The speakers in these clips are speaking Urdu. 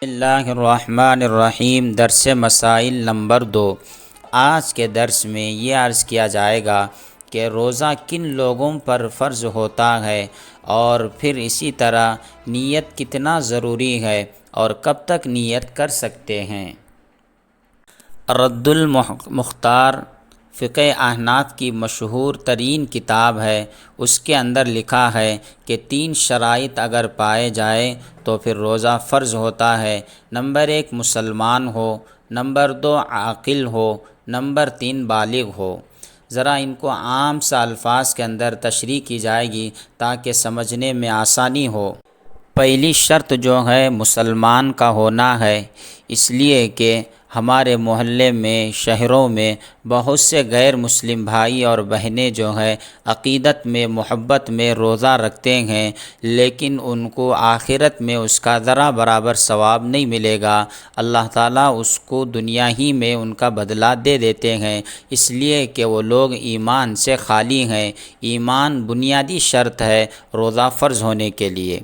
اللہ الرحمن الرحیم۔ درس مسائل نمبر 2۔ آج کے درس میں یہ عرض کیا جائے گا کہ روزہ کن لوگوں پر فرض ہوتا ہے، اور پھر اسی طرح نیت کتنا ضروری ہے اور کب تک نیت کر سکتے ہیں۔ رد المختار فقہ احناف کی مشہور ترین کتاب ہے۔ اس کے اندر لکھا ہے کہ 3 شرائط اگر پائے جائے تو پھر روزہ فرض ہوتا ہے۔ نمبر 1 مسلمان ہو، نمبر 2 عاقل ہو، نمبر 3 بالغ ہو۔ ذرا ان کو عام سا الفاظ کے اندر تشریح کی جائے گی تاکہ سمجھنے میں آسانی ہو۔ پہلی شرط جو ہے مسلمان کا ہونا ہے، اس لیے کہ ہمارے محلے میں، شہروں میں بہت سے غیر مسلم بھائی اور بہنیں جو ہیں عقیدت میں، محبت میں روزہ رکھتے ہیں، لیکن ان کو آخرت میں اس کا ذرا برابر ثواب نہیں ملے گا۔ اللہ تعالیٰ اس کو دنیا ہی میں ان کا بدلہ دے دیتے ہیں، اس لیے کہ وہ لوگ ایمان سے خالی ہیں۔ ایمان بنیادی شرط ہے روزہ فرض ہونے کے لیے۔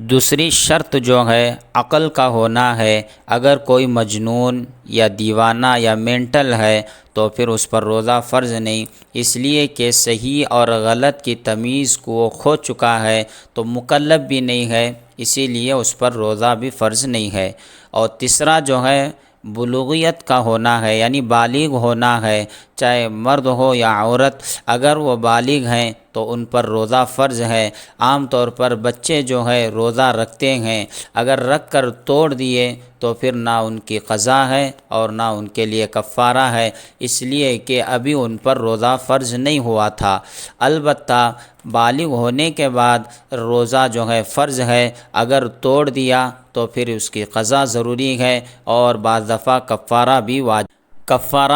دوسری شرط جو ہے عقل کا ہونا ہے۔ اگر کوئی مجنون یا دیوانہ یا مینٹل ہے تو پھر اس پر روزہ فرض نہیں، اس لیے کہ صحیح اور غلط کی تمیز کو وہ کھو چکا ہے، تو مکلف بھی نہیں ہے، اسی لیے اس پر روزہ بھی فرض نہیں ہے۔ اور تیسرا جو ہے بلوغیت کا ہونا ہے، یعنی بالغ ہونا ہے، چاہے مرد ہو یا عورت، اگر وہ بالغ ہیں تو ان پر روزہ فرض ہے۔ عام طور پر بچے جو ہے روزہ رکھتے ہیں، اگر رکھ کر توڑ دیے تو پھر نہ ان کی قضا ہے اور نہ ان کے لیے کفارہ ہے، اس لیے کہ ابھی ان پر روزہ فرض نہیں ہوا تھا۔ البتہ بالغ ہونے کے بعد روزہ جو ہے فرض ہے، اگر توڑ دیا تو پھر اس کی قضا ضروری ہے، اور بعض دفعہ کفارہ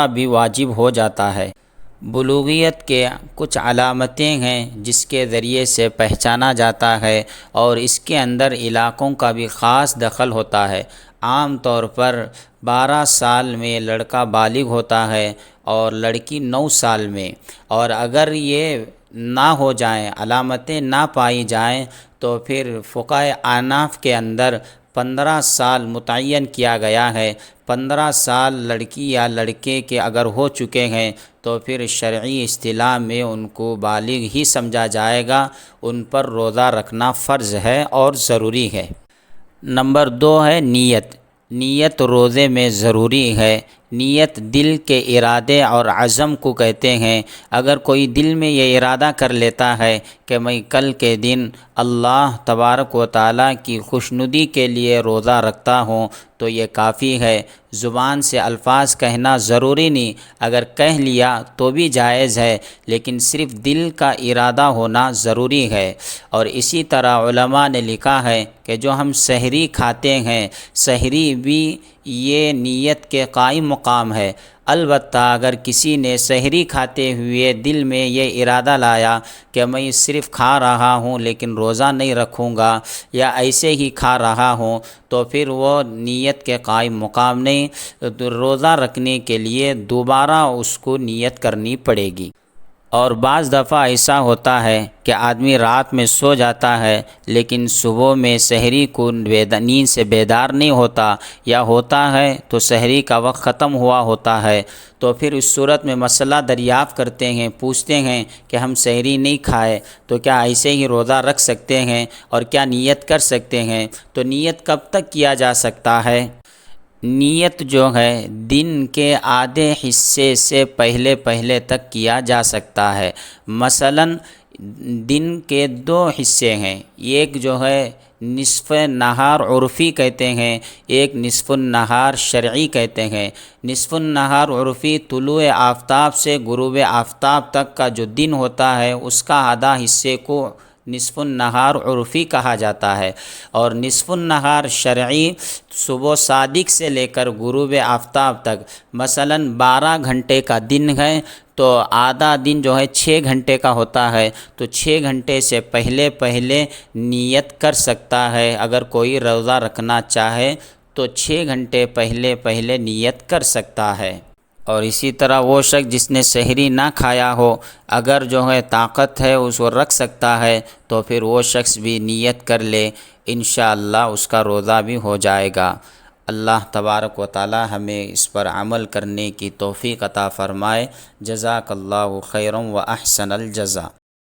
بھی واجب ہو جاتا ہے۔ بلوغیت کے کچھ علامتیں ہیں جس کے ذریعے سے پہچانا جاتا ہے، اور اس کے اندر علاقوں کا بھی خاص دخل ہوتا ہے۔ عام طور پر 12 سال میں لڑکا بالغ ہوتا ہے اور لڑکی 9 سال میں، اور اگر یہ نہ ہو جائیں، علامتیں نہ پائی جائیں، تو پھر فقہ احناف کے اندر 15 سال متعین کیا گیا ہے۔ 15 سال لڑکی یا لڑکے کے اگر ہو چکے ہیں تو پھر شرعی اصطلاح میں ان کو بالغ ہی سمجھا جائے گا، ان پر روزہ رکھنا فرض ہے اور ضروری ہے۔ نمبر 2 ہے نیت۔ نیت روزے میں ضروری ہے۔ نیت دل کے ارادے اور عزم کو کہتے ہیں۔ اگر کوئی دل میں یہ ارادہ کر لیتا ہے کہ میں کل کے دن اللہ تبارک و تعالیٰ کی خوشنودی کے لیے روزہ رکھتا ہوں، تو یہ کافی ہے۔ زبان سے الفاظ کہنا ضروری نہیں، اگر کہہ لیا تو بھی جائز ہے، لیکن صرف دل کا ارادہ ہونا ضروری ہے۔ اور اسی طرح علماء نے لکھا ہے کہ جو ہم سحری کھاتے ہیں، سحری بھی یہ نیت کے قائم مقام ہے۔ البتہ اگر کسی نے سحری کھاتے ہوئے دل میں یہ ارادہ لایا کہ میں صرف کھا رہا ہوں لیکن روزہ نہیں رکھوں گا، یا ایسے ہی کھا رہا ہوں، تو پھر وہ نیت کے قائم مقام نہیں، روزہ رکھنے کے لیے دوبارہ اس کو نیت کرنی پڑے گی۔ اور بعض دفعہ ایسا ہوتا ہے کہ آدمی رات میں سو جاتا ہے لیکن صبح میں سحری کو نیند سے بیدار نہیں ہوتا، یا ہوتا ہے تو سحری کا وقت ختم ہوا ہوتا ہے، تو پھر اس صورت میں مسئلہ دریافت کرتے ہیں، پوچھتے ہیں کہ ہم سحری نہیں کھائے تو کیا ایسے ہی روزہ رکھ سکتے ہیں اور کیا نیت کر سکتے ہیں؟ تو نیت کب تک کیا جا سکتا ہے؟ نیت جو ہے دن کے آدھے حصے سے پہلے تک کیا جا سکتا ہے۔ مثلا دن کے 2 حصے ہیں، ایک جو ہے نصف نہار عرفی کہتے ہیں، ایک نصف النہار شرعی کہتے ہیں۔ نصف النہار عرفی طلوع آفتاب سے غروب آفتاب تک کا جو دن ہوتا ہے، اس کا آدھا حصے کو نصف النہار عرفی کہا جاتا ہے، اور نصف النہار شرعی صبح صادق سے لے کر غروب آفتاب تک۔ مثلا 12 گھنٹے کا دن ہے تو آدھا دن جو ہے 6 گھنٹے کا ہوتا ہے، تو 6 گھنٹے سے پہلے نیت کر سکتا ہے۔ اگر کوئی روزہ رکھنا چاہے تو 6 گھنٹے پہلے نیت کر سکتا ہے۔ اور اسی طرح وہ شخص جس نے سحری نہ کھایا ہو، اگر جو ہے طاقت ہے اس کو رکھ سکتا ہے، تو پھر وہ شخص بھی نیت کر لے۔ انشاءاللہ اس کا روزہ بھی ہو جائے گا۔ اللہ تبارک و تعالی ہمیں اس پر عمل کرنے کی توفیق عطا فرمائے۔ جزاک اللہ خیرا و احسن الجزا۔